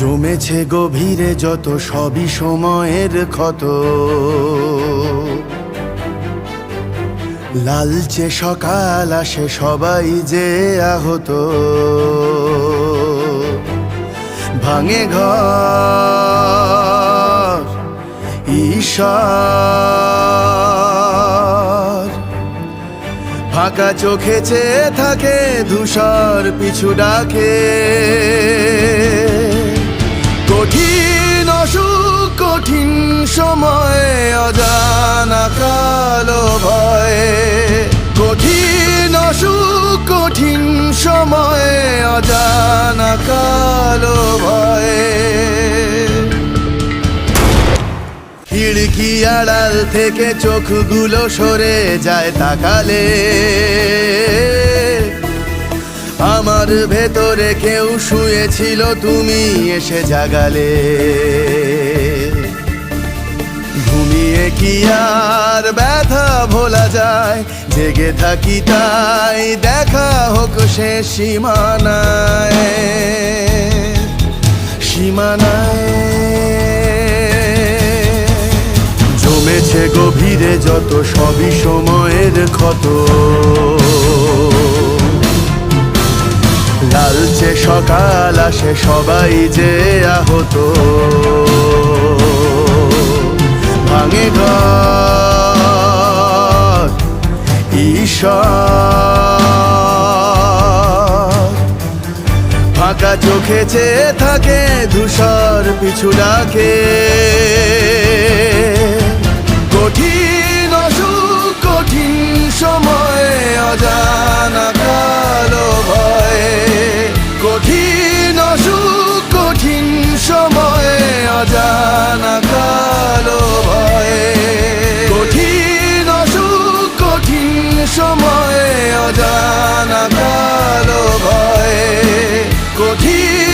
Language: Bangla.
জমেছে গভীরে যত সবই সময়ের ক্ষত, লালচে সকাল আসে সবাই যে আহত। ভাঙে ঘর ঈশ্বর, ফাঁকা চোখে চেয়ে থাকে ধূসর পিছু ডাকে। কঠিন অসুখ কঠিন সময়ে অজানা কালো ভয়ে, কঠিন অসুখ কঠিন সময়ে অজানা কালো ভয়ে। খিড়কি আড়াল থেকে চোখগুলো সরে যায় তাকালে, আমার ভেতরে কেউ শুয়েছিল তুমি এসে জাগালে। ঘুমিয়ে কি আর ব্যথা ভোলা যায়, জেগে থাকি তাই দেখা হোক সে সীমানায় সীমানায়। জমেছে গভীরে যত সবই সময়ের ক্ষত, লালচে সকাল আসে সবাই যে আহত। ভাঙে ঘর ঈশ্বর, ফাঁকা চোখে চেয়ে থাকে ধূসর পিছু ডাকে। কঠিন অসুখ কঠিন সময়ে অজানা কালো ভয়ে, কঠিন অসুখ কঠিন সময়ে অজানা কালো ভয়ে, কঠিন অসুখ কঠিন সময়ে অজানা কালো ভয়ে, কঠিন